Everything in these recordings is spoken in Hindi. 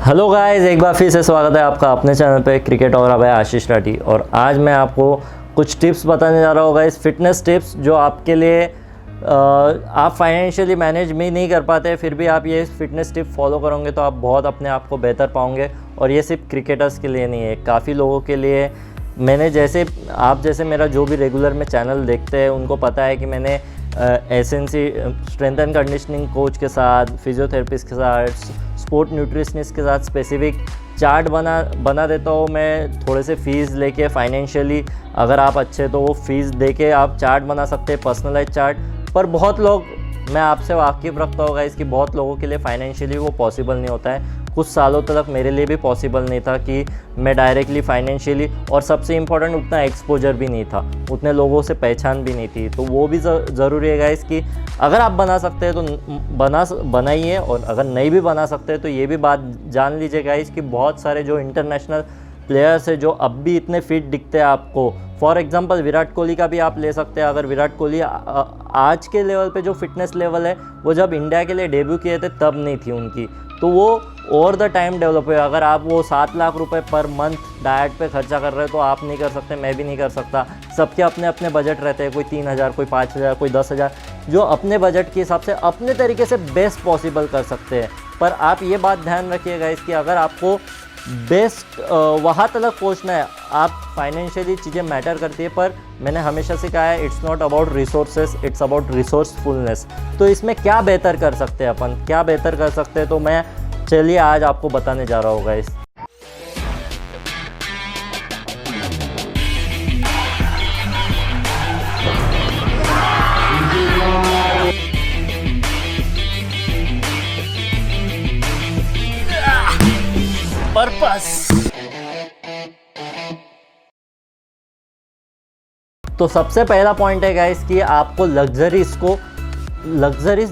हेलो गाइस, एक बार फिर से स्वागत है आपका अपने चैनल पे क्रिकेट और भाई आशीष राठी। और आज मैं आपको कुछ टिप्स बताने जा रहा हूँ गाइस, फिटनेस टिप्स जो आपके लिए आप फाइनेंशियली मैनेज भी नहीं कर पाते, फिर भी आप ये फिटनेस टिप फॉलो करोगे तो आप बहुत अपने आप को बेहतर पाओगे। और ये सिर्फ क्रिकेटर्स के लिए नहीं है, काफ़ी लोगों के लिए। मैंने जैसे मेरा जो भी रेगुलर में चैनल देखते हैं उनको पता है कि मैंने SNC strength and conditioning coach के साथ, फिजियोथेरेपिस्ट के साथ, स्पोर्ट न्यूट्रिशनिस्ट के साथ स्पेसिफिक चार्ट बना देता हूँ मैं, थोड़े से फ़ीस लेके। फाइनेंशियली अगर आप अच्छे तो वो फ़ीस देके आप चार्ट बना सकते हैं, पर्सनलाइज चार्ट। पर बहुत लोग, मैं आपसे वाकिफ़ रखता होगा इसकी, बहुत लोगों के लिए फाइनेंशियली वो पॉसिबल नहीं होता है। कुछ सालों तक मेरे लिए भी पॉसिबल नहीं था कि मैं डायरेक्टली फाइनेंशियली, और सबसे इम्पोर्टेंट उतना एक्सपोजर भी नहीं था, उतने लोगों से पहचान भी नहीं थी। तो वो भी ज़रूरी है गाइस कि अगर आप बना सकते हैं तो बनाइए, और अगर नहीं भी बना सकते तो ये भी बात जान लीजिए गाइस कि बहुत सारे जो इंटरनेशनल प्लेयर्स है जो अब भी इतने फिट दिखते हैं आपको। फॉर एग्जांपल विराट कोहली का भी आप ले सकते हैं। अगर विराट कोहली आज के लेवल पे जो फिटनेस लेवल है, वो जब इंडिया के लिए डेब्यू किए थे तब नहीं थी उनकी, तो वो ओवर द टाइम डेवलप हुआ। अगर आप वो 7 लाख रुपए पर मंथ डाइट पे खर्चा कर रहे हो तो आप नहीं कर सकते, मैं भी नहीं कर सकता। सबके अपने अपने बजट रहते हैं, कोई 3,000, कोई 5,000, कोई 10,000, जो अपने बजट के हिसाब से अपने तरीके से बेस्ट पॉसिबल कर सकते हैं। पर आप ये बात ध्यान रखिएगा इसकी, अगर आपको बेस्ट वहाँ तक पहुँचना है, आप फाइनेंशियली चीज़ें मैटर करती है। पर मैंने हमेशा से कहा है, it's not about resources, it's about resourcefulness. तो इसमें क्या बेहतर कर सकते हैं अपन, क्या बेहतर कर सकते हैं, तो मैं चलिए आज आपको बताने जा रहा होगा इस। पर्पस। तो सबसे पहला पॉइंट है गाइस कि आपको लग्जरीज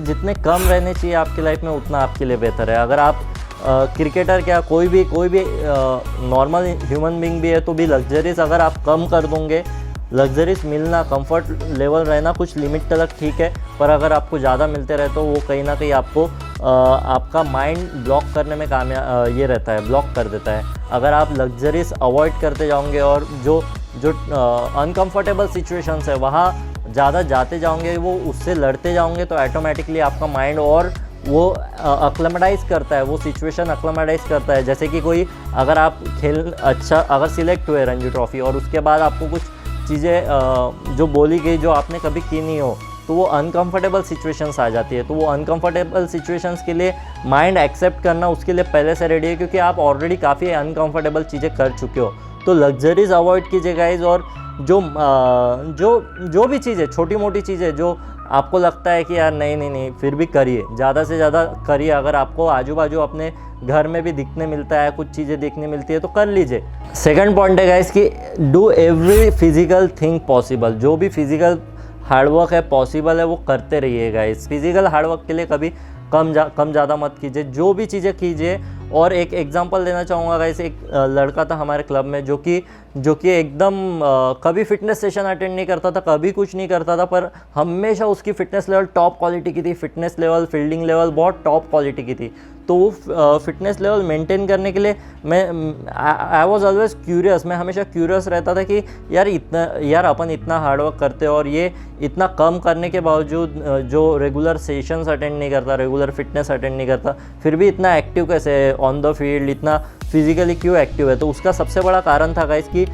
जितने कम रहने चाहिए आपकी लाइफ में, उतना आपके लिए बेहतर है। अगर आप क्रिकेटर क्या कोई भी नॉर्मल ह्यूमन बीइंग भी है तो भी लग्जरीज अगर आप कम कर दोगे, लग्जरीज मिलना, कंफर्ट लेवल रहना कुछ लिमिट तक ठीक है, पर अगर आपको ज़्यादा मिलते रहे तो वो कहीं ना कहीं आपको आपका माइंड ब्लॉक करने में ये रहता है, ब्लॉक कर देता है। अगर आप लग्जरीज अवॉइड करते जाओगे और जो अनकंफर्टेबल सिचुएशंस है वहाँ ज़्यादा जाते जाओगे, वो उससे लड़ते जाओगे, तो ऑटोमेटिकली आपका माइंड और वो अक्लेमेटाइज करता है, वो सिचुएशन अक्लेमेटाइज करता है। जैसे कि कोई, अगर आप अगर सिलेक्ट हुए रणजी ट्रॉफी और उसके बाद आपको कुछ चीज़ें जो बोली गई जो आपने कभी की नहीं हो, तो वो अनकंफर्टेबल सिचुएशंस आ जाती है। तो वो अनकंफर्टेबल सिचुएशंस के लिए माइंड एक्सेप्ट करना उसके लिए पहले से रेडी है, क्योंकि आप ऑलरेडी काफ़ी अनकंफर्टेबल चीज़ें कर चुके हो। तो लग्जरीज अवॉइड कीजिए गाइज, और जो भी चीज़ें, छोटी मोटी चीज़ें जो आपको लगता है कि यार नहीं, फिर भी करिए, ज़्यादा से ज़्यादा करिए। अगर आपको आजू बाजू अपने घर में भी दिखने मिलता है, कुछ चीज़ें दिखने मिलती है, तो कर लीजिए। सेकंड पॉइंट है गाइस कि do every physical thing possible. जो भी फिजिकल हार्डवर्क है पॉसिबल है वो करते रहिए गाइस। फिजिकल हार्डवर्क के लिए कभी कम ज़्यादा मत कीजिए, जो भी चीज़ें कीजिए। और एक एग्जांपल देना चाहूँगा गाइस, एक लड़का था हमारे क्लब में जो कि एकदम कभी फिटनेस सेशन अटेंड नहीं करता था, कभी कुछ नहीं करता था, पर हमेशा उसकी फिटनेस लेवल टॉप क्वालिटी की थी। फिटनेस लेवल, फील्डिंग लेवल बहुत टॉप क्वालिटी की थी। तो वो फिटनेस लेवल मेंटेन करने के लिए आई वॉज ऑलवेज क्यूरियस, मैं हमेशा क्यूरियस रहता था कि यार अपन इतना हार्डवर्क करते हैं और ये इतना कम करने के बावजूद जो रेगुलर सेशंस अटेंड नहीं करता, रेगुलर फिटनेस अटेंड नहीं करता, फिर भी इतना एक्टिव कैसे है ऑन द फील्ड, इतना फिजिकली क्यों एक्टिव है। तो उसका सबसे बड़ा कारण था गाइस कि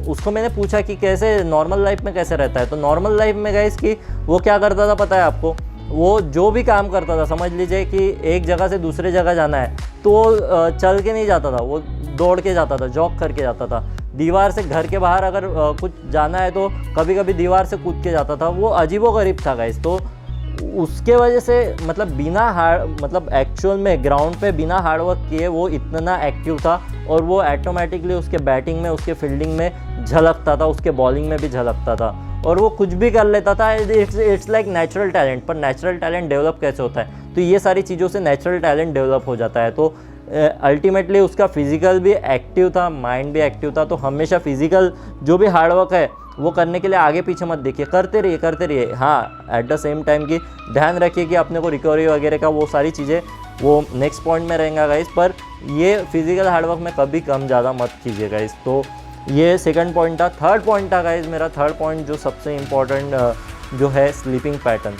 उसको मैंने पूछा कि कैसे नॉर्मल लाइफ में कैसे रहता है। तो नॉर्मल लाइफ में गाइस कि वो क्या करता था पता है आपको, वो जो भी काम करता था, समझ लीजिए कि एक जगह से दूसरे जगह जाना है तो वो चल के नहीं जाता था, वो दौड़ के जाता था, जॉग करके जाता था। दीवार से, घर के बाहर अगर कुछ जाना है तो कभी कभी दीवार से कूद के जाता था। वो अजीबोगरीब था गाइस। तो उसके वजह से मतलब एक्चुअल में ग्राउंड पे बिना हार्डवर्क किए वो इतना एक्टिव था, और वो ऑटोमेटिकली उसके बैटिंग में, उसके फील्डिंग में झलकता था, उसके बॉलिंग में भी झलकता था, और वो कुछ भी कर लेता था। It's like natural talent. पर नेचुरल टैलेंट डेवलप कैसे होता है, तो ये सारी चीज़ों से नेचुरल टैलेंट डेवलप हो जाता है। तो अल्टीमेटली उसका फिजिकल भी एक्टिव था, माइंड भी एक्टिव था। तो हमेशा फिजिकल जो भी हार्डवर्क है वो करने के लिए आगे पीछे मत देखिए, करते रहिए। हाँ, एट द सेम टाइम कि ध्यान रखिए कि अपने को रिकवरी वगैरह का वो सारी चीज़ें वो नेक्स्ट पॉइंट में रहेगा गाइस। पर ये फिजिकल हार्डवर्क में कभी कम ज़्यादा मत कीजिए गाइस। तो ये सेकंड पॉइंट था। थर्ड पॉइंट था गाइस मेरा, थर्ड पॉइंट जो सबसे इम्पॉर्टेंट जो है स्लीपिंग पैटर्न।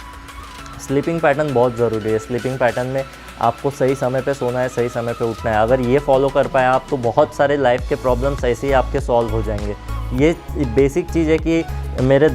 स्लीपिंग पैटर्न बहुत ज़रूरी है। स्लीपिंग पैटर्न में आपको सही समय पे सोना है, सही समय पे उठना है। अगर ये फॉलो कर पाए आप तो बहुत सारे लाइफ के प्रॉब्लम्स ऐसे ही आपके सॉल्व हो जाएंगे। ये बेसिक चीज़ है कि मेरे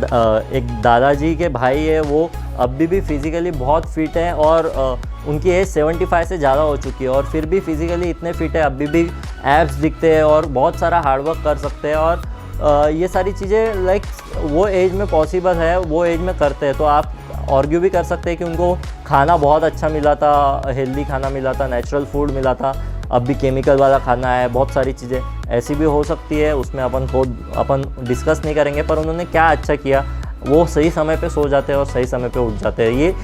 एक दादाजी के भाई है, वो अभी भी फिज़िकली बहुत फिट हैं और उनकी एज 75 से ज़्यादा हो चुकी है और फिर भी फिज़िकली इतने फिट है, अभी भी एब्स दिखते हैं और बहुत सारा हार्डवर्क कर सकते हैं। और ये सारी चीज़ें लाइक वो एज में पॉसिबल है, वो एज में करते हैं। तो आप आर्ग्यू भी कर सकते हैं कि उनको खाना बहुत अच्छा मिला था, हेल्दी खाना मिला था, नेचुरल फूड मिला था, अब भी केमिकल वाला खाना है, बहुत सारी चीज़ें ऐसी भी हो सकती है। उसमें अपन डिस्कस नहीं करेंगे, पर उन्होंने क्या अच्छा किया, वो सही समय पे सो जाते हैं और सही समय पे उठ जाते हैं।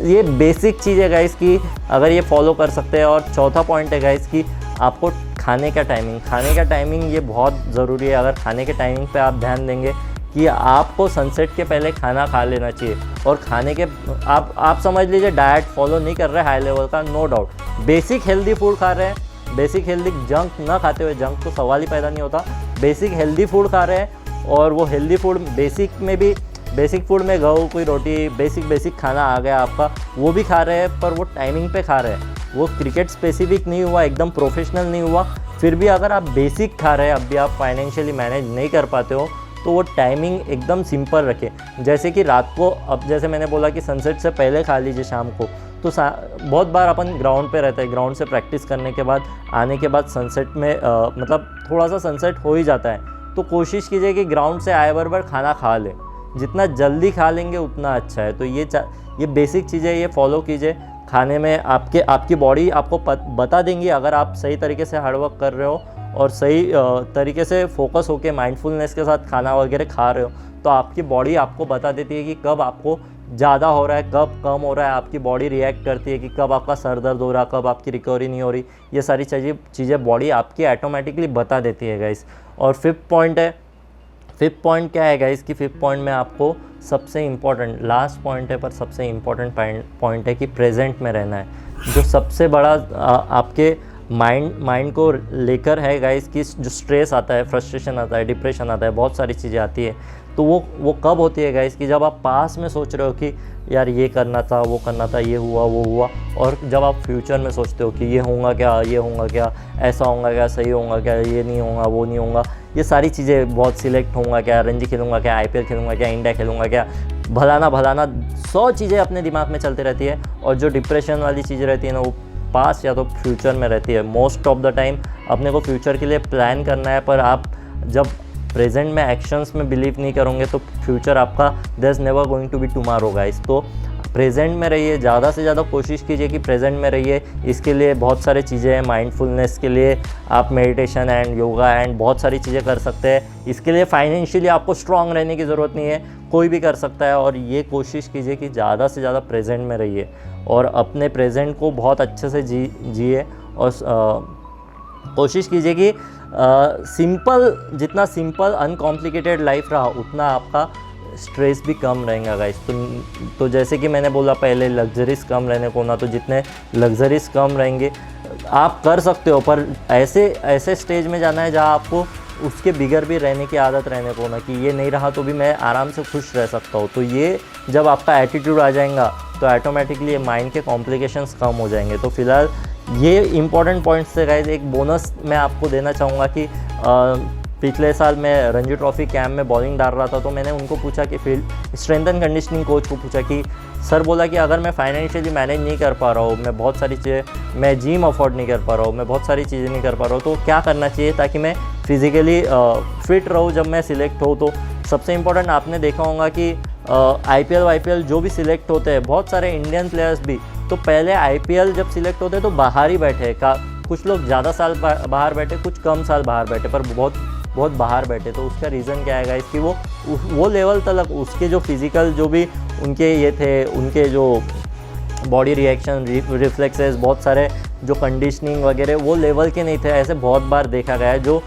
ये बेसिक चीज़ है गाइस कि अगर ये फॉलो कर सकते हैं। और चौथा पॉइंट है गाइस कि आपको खाने का टाइमिंग ये बहुत ज़रूरी है। अगर खाने के टाइमिंग पे आप ध्यान देंगे कि आपको सनसेट के पहले खाना खा लेना चाहिए। और खाने के आप समझ लीजिए डाइट फॉलो नहीं कर रहे हाई लेवल का, no doubt, basic healthy food खा रहे हैं, बेसिक हेल्दी जंक ना खाते हुए, जंक तो सवाल ही पैदा नहीं होता, बेसिक हेल्दी फूड खा रहे हैं। और वो हेल्दी फूड बेसिक फूड में गेहूं कोई रोटी, बेसिक खाना आ गया आपका, वो भी खा रहे हैं, पर वो टाइमिंग पे खा रहे हैं। वो क्रिकेट स्पेसिफिक नहीं हुआ, एकदम प्रोफेशनल नहीं हुआ, फिर भी अगर आप बेसिक खा रहे हैं, अब भी आप फाइनेंशियली मैनेज नहीं कर पाते हो, तो वो टाइमिंग एकदम सिंपल रखें। जैसे कि रात को, अब जैसे मैंने बोला कि सनसेट से पहले खा लीजिए शाम को, तो बहुत बार अपन ग्राउंड पे रहते हैं, ग्राउंड से प्रैक्टिस करने के बाद आने के बाद सनसेट में मतलब थोड़ा सा सनसेट हो ही जाता है, तो कोशिश कीजिए कि ग्राउंड से आए बराबर खाना खा लें। जितना जल्दी खा लेंगे उतना अच्छा है। तो ये बेसिक चीज़ें ये फॉलो कीजिए। खाने में आपकी बॉडी आपको बता देंगी, अगर आप सही तरीके से हार्डवर्क कर रहे हो और सही तरीके से फोकस होके माइंडफुलनेस के साथ खाना वगैरह खा रहे हो, तो आपकी बॉडी आपको बता देती है कि कब आपको ज़्यादा हो रहा है, कब कम हो रहा है। आपकी बॉडी रिएक्ट करती है कि कब आपका सर दर्द हो रहा, कब आपकी रिकवरी नहीं हो रही। ये सारी चीज़ें बॉडी आपकी ऑटोमेटिकली बता देती है गाइस। और फिफ्थ पॉइंट क्या है गाइस कि फिफ्थ पॉइंट में आपको सबसे इम्पॉर्टेंट, लास्ट पॉइंट है पर सबसे इम्पॉर्टेंट पॉइंट है कि प्रेजेंट में रहना है। जो सबसे बड़ा आपके माइंड को लेकर है गाइस कि जो स्ट्रेस आता है, फ्रस्ट्रेशन आता है, डिप्रेशन आता है, बहुत सारी चीज़ें आती है, तो वो कब होती है गाइस कि जब आप पास में सोच रहे हो कि यार ये करना था, वो करना था, ये हुआ, वो हुआ, और जब आप फ्यूचर में सोचते हो कि ये होगा क्या, ऐसा होगा क्या, सही होगा क्या, ये नहीं होगा, वो नहीं होगा, ये सारी चीज़ें बहुत सिलेक्ट होगा क्या, रणजी खेलूँगा क्या, IPL खेलूँगा क्या, इंडिया खेलूँगा क्या, भलाना 100 चीज़ें अपने दिमाग में चलती रहती है। और जो डिप्रेशन वाली चीज़ें रहती है ना, वो पास या तो फ्यूचर में रहती है। मोस्ट ऑफ द टाइम अपने को फ्यूचर के लिए प्लान करना है, पर आप जब प्रेजेंट में एक्शंस में बिलीव नहीं करोगे तो फ्यूचर आपका there is never going to be tomorrow guys. तो प्रेजेंट में रहिए, ज़्यादा से ज़्यादा कोशिश कीजिए कि प्रेजेंट में रहिए। इसके लिए बहुत सारी चीज़ें हैं। माइंडफुलनेस के लिए आप मेडिटेशन एंड योगा एंड बहुत सारी चीज़ें कर सकते हैं। इसके लिए फाइनेंशियली आपको स्ट्रांग रहने की ज़रूरत नहीं है, कोई भी कर सकता है। और ये कोशिश कीजिए कि ज़्यादा से ज़्यादा प्रेजेंट में रहिए और अपने प्रेजेंट को बहुत अच्छे से जिए। और कोशिश कीजिए कि जितना सिंपल अनकॉम्प्लिकेटेड लाइफ रहा उतना आपका स्ट्रेस भी कम रहेगा गाइस। तो जैसे कि मैंने बोला पहले, लग्जरीज कम रहने को ना, तो जितने लग्जरीज कम रहेंगे आप कर सकते हो, पर ऐसे स्टेज में जाना है जहाँ आपको उसके बिगर भी रहने की आदत रहने को ना, कि ये नहीं रहा तो भी मैं आराम से खुश रह सकता हूँ। तो ये जब आपका एटीट्यूड आ जाएगा तो ऑटोमेटिकली माइंड के कॉम्प्लिकेशंस कम हो जाएंगे। तो फिलहाल ये इंपॉर्टेंट पॉइंट्स थे गाइस। एक बोनस मैं आपको देना चाहूँगा कि पिछले साल मैं रणजी ट्रॉफी कैंप में बॉलिंग डाल रहा था, तो मैंने उनको पूछा कि field strength and conditioning coach को पूछा कि सर, बोला कि अगर मैं फाइनेंशियली मैनेज नहीं कर पा रहा हूँ, मैं बहुत सारी चीज़ें, मैं जिम अफोर्ड नहीं कर पा रहा हूँ, मैं बहुत सारी चीज़ें नहीं कर पा रहा हूँ, तो क्या करना चाहिए ताकि मैं फिज़िकली फिट रहूँ जब मैं सिलेक्ट हूँ। तो सबसे इम्पोर्टेंट आपने देखा होगा कि IPL जो भी सिलेक्ट होते हैं, बहुत सारे इंडियन प्लेयर्स भी, तो पहले IPL जब सिलेक्ट होते हैं तो बाहर ही बैठे, कुछ लोग ज़्यादा साल बाहर बैठे, कुछ कम साल बाहर बैठे, पर बहुत बाहर बैठे। तो उसका रीज़न क्या है कि वो लेवल तक उसके जो फिज़िकल जो भी उनके ये थे, उनके जो बॉडी रिएक्शन, रिफ्लेक्सेस, बहुत सारे जो कंडीशनिंग वगैरह वो लेवल के नहीं थे। ऐसे बहुत बार देखा गया है। जो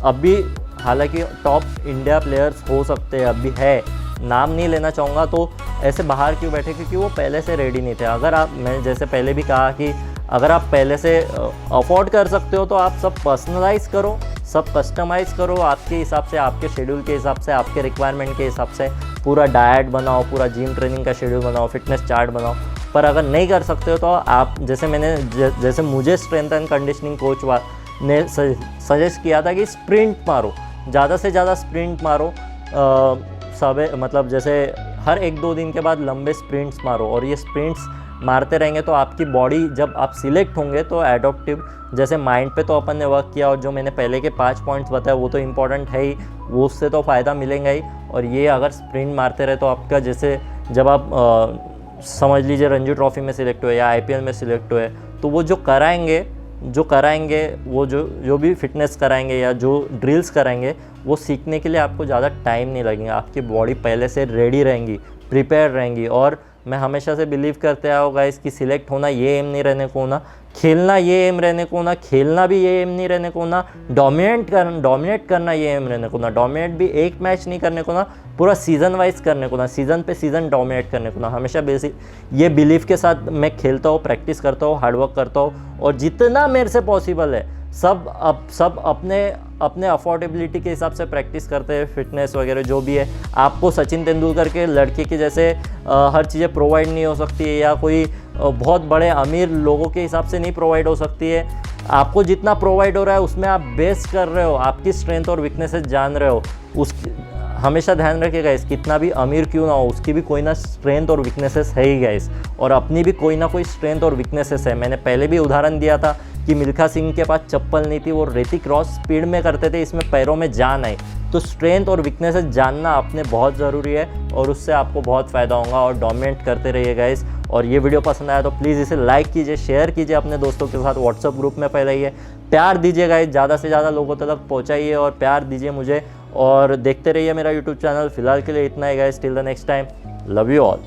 अभी हालांकि टॉप इंडिया प्लेयर्स हो सकते हैं, अभी है, नाम नहीं लेना चाहूँगा, तो ऐसे बाहर क्यों बैठे, क्योंकि वो पहले से रेडी नहीं थे। अगर आप, मैं जैसे पहले भी कहा कि अगर आप पहले से अफोर्ड कर सकते हो तो आप सब पर्सनलाइज़ करो, सब कस्टमाइज़ करो आपके हिसाब से, आपके शेड्यूल के हिसाब से, आपके रिक्वायरमेंट के हिसाब से। पूरा डाइट बनाओ, पूरा जिम ट्रेनिंग का शेड्यूल बनाओ, फिटनेस चार्ट बनाओ। पर अगर नहीं कर सकते हो तो आप, जैसे मुझे स्ट्रेंथ एंड कंडीशनिंग कोच ने सजेस्ट किया था कि स्प्रिंट मारो, ज़्यादा से ज़्यादा स्प्रिंट मारो। मतलब जैसे हर 1-2 दिन के बाद लंबे स्प्रिंट्स मारो, और ये स्प्रिंट्स मारते रहेंगे तो आपकी बॉडी, जब आप सिलेक्ट होंगे तो एडॉप्टिव, जैसे माइंड पे तो अपन ने वर्क किया, और जो मैंने पहले के 5 पॉइंट्स बताया वो तो इम्पॉर्टेंट है ही, वो उससे तो फ़ायदा मिलेगा ही। और ये अगर स्प्रिंट मारते रहे तो आपका, जैसे जब आप समझ लीजिए रणजी ट्रॉफी में सिलेक्ट हुए या IPL में सिलेक्ट हुए, तो वो जो कराएंगे वो जो भी फिटनेस कराएंगे या जो ड्रिल्स कराएंगे, वो सीखने के लिए आपको ज़्यादा टाइम नहीं लगेगा। आपकी बॉडी पहले से रेडी रहेंगी, प्रिपेयर रहेंगी। और मैं हमेशा से बिलीव करते आया होगा इसकी, सिलेक्ट होना ये एम नहीं रहने को ना, खेलना ये एम रहने को ना, खेलना भी ये एम नहीं रहने को ना, डोमिनेट करना ये एम रहने को ना, डोमिनेट भी एक मैच नहीं करने को ना, पूरा सीज़न वाइज करने को ना, सीज़न पे सीज़न डोमिनेट करने को ना। हमेशा बेसिक ये बिलीव के साथ मैं खेलता हूँ, प्रैक्टिस करता हूँ, हार्डवर्क करता हूँ, और जितना मेरे से पॉसिबल है सब अपने अफोर्डेबिलिटी के हिसाब से प्रैक्टिस करते हैं, फिटनेस वगैरह जो भी है। आपको सचिन तेंदुलकर के लड़के के जैसे हर चीज़ें प्रोवाइड नहीं हो सकती है, या कोई बहुत बड़े अमीर लोगों के हिसाब से नहीं प्रोवाइड हो सकती है। आपको जितना प्रोवाइड हो रहा है उसमें आप बेस्ट कर रहे हो, आपकी स्ट्रेंथ और वीकनेसेस जान रहे हो। हमेशा ध्यान रखिएगा इस, कितना भी अमीर क्यों ना हो, उसकी भी कोई ना स्ट्रेंथ और वीकनेसेस है ही गाइस, और अपनी भी कोई ना कोई स्ट्रेंथ और वीकनेसेस है। मैंने पहले भी उदाहरण दिया था कि मिल्खा सिंह के पास चप्पल नहीं थी, वो रेती क्रॉस स्पीड में करते थे, इसमें पैरों में जान आई। तो स्ट्रेंथ और वीकनेसेस जानना अपने बहुत ज़रूरी है, और उससे आपको बहुत फ़ायदा होगा, और डोमिनेट करते रहिए गाइस। और ये वीडियो पसंद आया तो प्लीज़ इसे लाइक कीजिए, शेयर कीजिए अपने दोस्तों के साथ, व्हाट्सअप ग्रुप में फैलाइए, प्यार दीजिए गाइस, ज़्यादा से ज़्यादा लोगों तक पहुँचाइए और प्यार दीजिए मुझे, और देखते रहिए मेरा यूट्यूब चैनल। फिलहाल के लिए इतना ही guys, till the next time, love you all.